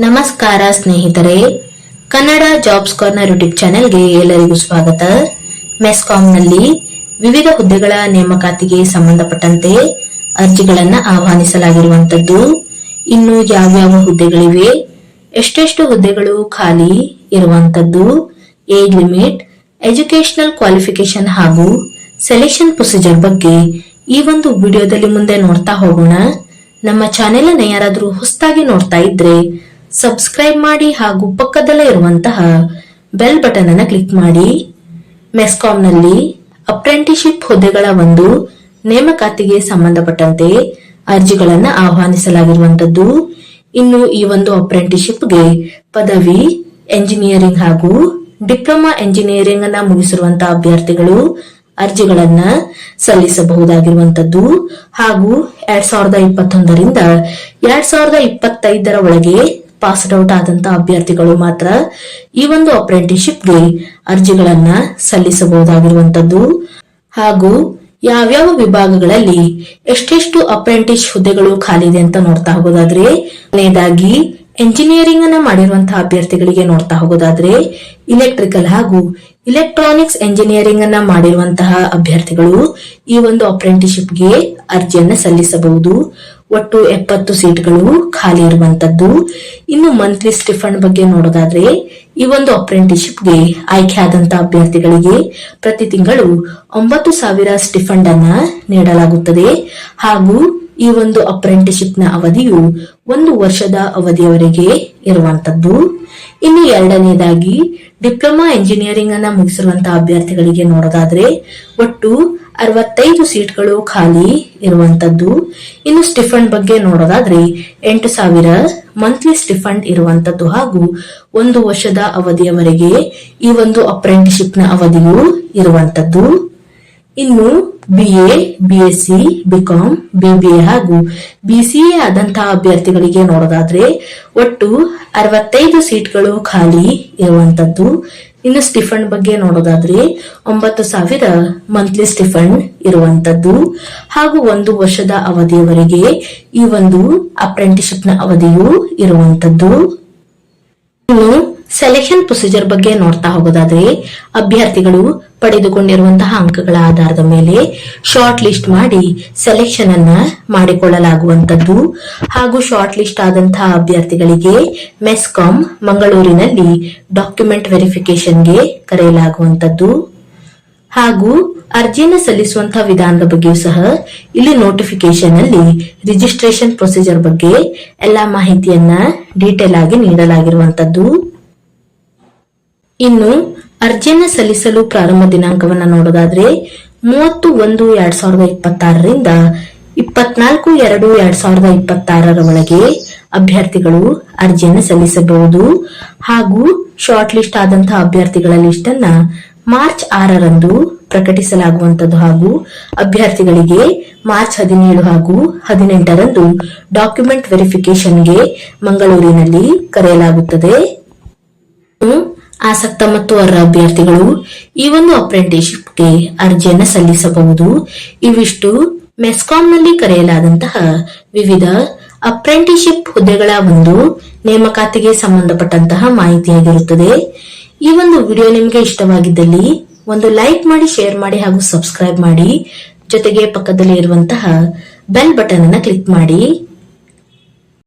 ನಮಸ್ಕಾರ ಸ್ನೇಹಿತರೆ, Kannada jobs corner YouTube ಚಾನೆಲ್ಗೆ ಎಲ್ಲರಿಗೂ ಸ್ವಾಗತ. ಮೆಸ್ಕಾಂನಲ್ಲಿ ವಿವಿಧ ಹುದ್ದೆಗಳ ನೇಮಕಾತಿಗೆ ಸಂಬಂಧಪಟ್ಟಂತೆ ಅರ್ಜಿಗಳನ್ನು ಆಹ್ವಾನಿಸಲಾಗಿರುವಂತದ್ದು. ಇನ್ನು ಯಾವ್ಯಾವ ಹುದ್ದೆಗಳಿವೆ, ಎಷ್ಟೆಷ್ಟು ಹುದ್ದೆಗಳು ಖಾಲಿ ಇರುವಂತದ್ದು, ಏಜ್ ಲಿಮಿಟ್, ಎಜುಕೇಶನಲ್ ಕ್ವಾಲಿಫಿಕೇಶನ್ ಹಾಗೂ ಸೆಲೆಕ್ಷನ್ ಪ್ರೊಸೀಜರ್ ಬಗ್ಗೆ ಈ ಒಂದು ವಿಡಿಯೋದಲ್ಲಿ ಮುಂದೆ ನೋಡ್ತಾ ಹೋಗೋಣ. ನಮ್ಮ ಚಾನೆಲ್ ಅನ್ನು ಯಾರಾದ್ರೂ ಹೊಸದಾಗಿ ನೋಡ್ತಾ ಇದ್ರೆ ಸಬ್ಸ್ಕ್ರೈಬ್ ಮಾಡಿ ಹಾಗೂ ಪಕ್ಕದಲ್ಲೇ ಇರುವಂತಹ ಬೆಲ್ ಬಟನ್ ಅನ್ನು ಕ್ಲಿಕ್ ಮಾಡಿ. ಮೆಸ್ಕಾಂನಲ್ಲಿ ಅಪ್ರೆಂಟಿಸ್ಶಿಪ್ ಹುದ್ದೆಗಳ ಒಂದು ನೇಮಕಾತಿಗೆ ಸಂಬಂಧಪಟ್ಟಂತೆ ಅರ್ಜಿಗಳನ್ನು ಆಹ್ವಾನಿಸಲಾಗಿರುವಂತದ್ದು. ಇನ್ನು ಈ ಒಂದು ಅಪ್ರೆಂಟಿಸ್ಶಿಪ್ಗೆ ಪದವಿ ಎಂಜಿನಿಯರಿಂಗ್ ಹಾಗೂ ಡಿಪ್ಲೊಮಾ ಎಂಜಿನಿಯರಿಂಗ್ ಅನ್ನ ಮುಗಿಸಿರುವಂತಹ ಅಭ್ಯರ್ಥಿಗಳು ಅರ್ಜಿಗಳನ್ನ ಸಲ್ಲಿಸಬಹುದಾಗಿರುವಂತದ್ದು. ಹಾಗೂ 2021ರಿಂದ 2025 ಒಳಗೆ ಪಾಸ್ಡ್ ಔಟ್ ಆದಂತಹ ಅಭ್ಯರ್ಥಿಗಳು ಮಾತ್ರ ಈ ಒಂದು ಅಪ್ರೆಂಟಿಸ್ಶಿಪ್ಗೆ ಅರ್ಜಿಗಳನ್ನ ಸಲ್ಲಿಸಬಹುದಾಗಿರುವಂತದ್ದು. ಹಾಗೂ ಯಾವ್ಯಾವ ವಿಭಾಗಗಳಲ್ಲಿ ಎಷ್ಟೆಷ್ಟು ಅಪ್ರೆಂಟಿಸ್ ಹುದ್ದೆಗಳು ಖಾಲಿ ಇದೆ ಅಂತ ನೋಡ್ತಾ ಹೋಗೋದಾದ್ರೆ, ಕೊನೆಯದಾಗಿ ಎಂಜಿನಿಯರಿಂಗ್ ಅನ್ನ ಮಾಡಿರುವಂತಹ ಅಭ್ಯರ್ಥಿಗಳಿಗೆ ನೋಡ್ತಾ ಹೋಗೋದಾದ್ರೆ, ಇಲೆಕ್ಟ್ರಿಕಲ್ ಹಾಗೂ ಇಲೆಕ್ಟ್ರಾನಿಕ್ಸ್ ಎಂಜಿನಿಯರಿಂಗ್ ಅನ್ನ ಮಾಡಿರುವಂತಹ ಅಭ್ಯರ್ಥಿಗಳು ಈ ಒಂದು ಅಪ್ರೆಂಟಿಸ್ಶಿಪ್ಗೆ ಅರ್ಜಿಯನ್ನ ಸಲ್ಲಿಸಬಹುದು. ಒಟ್ಟು 70 ಸೀಟ್ಗಳು ಖಾಲಿ ಇರುವಂತದ್ದು. ಇನ್ನು ಮಂತ್ಲಿ ಸ್ಟಿಫಂಡ್ ಬಗ್ಗೆ ನೋಡೋದಾದ್ರೆ, ಈ ಒಂದು ಅಪ್ರೆಂಟಿಸ್ಶಿಪ್ಗೆ ಆಯ್ಕೆ ಆದಂತಹ ಅಭ್ಯರ್ಥಿಗಳಿಗೆ ಪ್ರತಿ ತಿಂಗಳು 9,000 ಸ್ಟಿಫಂಡ್ ಅನ್ನ ನೀಡಲಾಗುತ್ತದೆ. ಹಾಗೂ ಈ ಒಂದು ಅಪ್ರೆಂಟಿಸ್ಶಿಪ್ ನ ಅವಧಿಯು 1 ವರ್ಷದ ಅವಧಿಯವರೆಗೆ ಇರುವಂತದ್ದು. ಇನ್ನು ಎರಡನೇದಾಗಿ ಡಿಪ್ಲೊಮಾ ಎಂಜಿನಿಯರಿಂಗ್ ಅನ್ನ ಮುಗಿಸಿರುವಂತಹ ಅಭ್ಯರ್ಥಿಗಳಿಗೆ ನೋಡೋದಾದ್ರೆ, ಒಟ್ಟು 65 ಸೀಟ್ಗಳು ಖಾಲಿ ಇರುವಂತದ್ದು. ಇನ್ನು ಸ್ಟಿಫಂಡ್ ಬಗ್ಗೆ ನೋಡೋದಾದ್ರೆ 8,000 ಮಂತ್ಲಿ ಸ್ಟಿಫಂಡ್ ಇರುವಂತದ್ದು ಹಾಗೂ 1 ವರ್ಷದ ಅವಧಿಯವರೆಗೆ ಈ ಒಂದು ಅಪ್ರೆಂಟಿಸ್ಶಿಪ್ ನ ಅವಧಿಯು ಇರುವಂತದ್ದು. ಇನ್ನು BA, BSc, BCom, BBA ಹಾಗೂ BCA ಆದಂತಹ ಅಭ್ಯರ್ಥಿಗಳಿಗೆ ನೋಡೋದಾದ್ರೆ, ಒಟ್ಟು 65 ಸೀಟ್ಗಳು ಖಾಲಿ ಇರುವಂತದ್ದು. ಇನ್ನು ಸ್ಟಿಫಂಡ್ ಬಗ್ಗೆ ನೋಡೋದಾದ್ರೆ 9,000 ಮಂತ್ಲಿ ಸ್ಟಿಫಂಡ್ ಇರುವಂತದ್ದು ಹಾಗೂ 1 ವರ್ಷದ ಅವಧಿಯವರೆಗೆ ಈ ಒಂದು ಅಪ್ರೆಂಟಿಸ್ಶಿಪ್ ನ ಅವಧಿಯು ಇರುವಂತದ್ದು. ಇನ್ನು ಸೆಲೆಕ್ಷನ್ ಪ್ರೊಸೀಜರ್ ಬಗ್ಗೆ ನೋಡ್ತಾ ಹೋಗೋದಾದ್ರೆ, ಅಭ್ಯರ್ಥಿಗಳು ಪಡೆದುಕೊಂಡಿರುವಂತಹ ಅಂಕಗಳ ಆಧಾರದ ಮೇಲೆ ಶಾರ್ಟ್ ಲಿಸ್ಟ್ ಮಾಡಿ ಸೆಲೆಕ್ಷನ್ ಅನ್ನ ಮಾಡಿಕೊಳ್ಳಲಾಗುವಂತದ್ದು. ಹಾಗೂ ಶಾರ್ಟ್ ಲಿಸ್ಟ್ ಆದಂತಹ ಅಭ್ಯರ್ಥಿಗಳಿಗೆ ಮೆಸ್ಕಾಂ ಮಂಗಳೂರಿನಲ್ಲಿ ಡಾಕ್ಯುಮೆಂಟ್ ವೆರಿಫಿಕೇಶನ್ಗೆ ಕರೆಯಲಾಗುವಂತದ್ದು. ಹಾಗೂ ಅರ್ಜಿಯನ್ನು ಸಲ್ಲಿಸುವಂತಹ ವಿಧಾನದ ಬಗ್ಗೆಯೂ ಸಹ ಇಲ್ಲಿ ನೋಟಿಫಿಕೇಶನ್ ಅಲ್ಲಿ ರಿಜಿಸ್ಟ್ರೇಷನ್ ಪ್ರೊಸೀಜರ್ ಬಗ್ಗೆ ಎಲ್ಲಾ ಮಾಹಿತಿಯನ್ನ ಡೀಟೇಲ್ ಆಗಿ ನೀಡಲಾಗಿರುವಂತದ್ದು. ಇನ್ನು ಅರ್ಜಿಯನ್ನ ಸಲ್ಲಿಸಲು ಪ್ರಾರಂಭ ದಿನಾಂಕವನ್ನ ನೋಡೋದಾದ್ರೆ 30/1/2026ರಿಂದ 24/2/2026 ಒಳಗೆ ಅಭ್ಯರ್ಥಿಗಳು ಅರ್ಜಿಯನ್ನು ಸಲ್ಲಿಸಬಹುದು. ಹಾಗೂ ಶಾರ್ಟ್ ಲಿಸ್ಟ್ ಆದಂತಹ ಅಭ್ಯರ್ಥಿಗಳ ಲಿಸ್ಟ್ ಅನ್ನ ಮಾರ್ಚ್ 6ರಂದು ಪ್ರಕಟಿಸಲಾಗುವಂತದ್ದು. ಹಾಗೂ ಅಭ್ಯರ್ಥಿಗಳಿಗೆ ಮಾರ್ಚ್ 17 ಹಾಗೂ 18ರಂದು ಡಾಕ್ಯುಮೆಂಟ್ ವೆರಿಫಿಕೇಶನ್ಗೆ ಮಂಗಳೂರಿನಲ್ಲಿ ಕರೆಯಲಾಗುತ್ತದೆ. ಆಸಕ್ತ ಮತ್ತು ಅರ್ಹ ಅಭ್ಯರ್ಥಿಗಳು ಈ ಒಂದು ಅಪ್ರೆಂಟಿಸ್ಶಿಪ್ಗೆ ಅರ್ಜಿಯನ್ನು ಸಲ್ಲಿಸಬಹುದು. ಇವಿಷ್ಟು ಮೆಸ್ಕಾಂನಲ್ಲಿ ಕರೆಯಲಾದಂತಹ ವಿವಿಧ ಅಪ್ರೆಂಟಿಸ್ಶಿಪ್ ಹುದ್ದೆಗಳ ಒಂದು ನೇಮಕಾತಿಗೆ ಸಂಬಂಧಪಟ್ಟಂತಹ ಮಾಹಿತಿಯಾಗಿರುತ್ತದೆ. ಈ ಒಂದು ವಿಡಿಯೋ ನಿಮಗೆ ಇಷ್ಟವಾಗಿದ್ದಲ್ಲಿ ಒಂದು ಲೈಕ್ ಮಾಡಿ, ಶೇರ್ ಮಾಡಿ ಹಾಗೂ ಸಬ್ಸ್ಕ್ರೈಬ್ ಮಾಡಿ. ಜೊತೆಗೆ ಪಕ್ಕದಲ್ಲಿ ಇರುವಂತಹ ಬೆಲ್ ಬಟನ್ ಅನ್ನು ಕ್ಲಿಕ್ ಮಾಡಿ.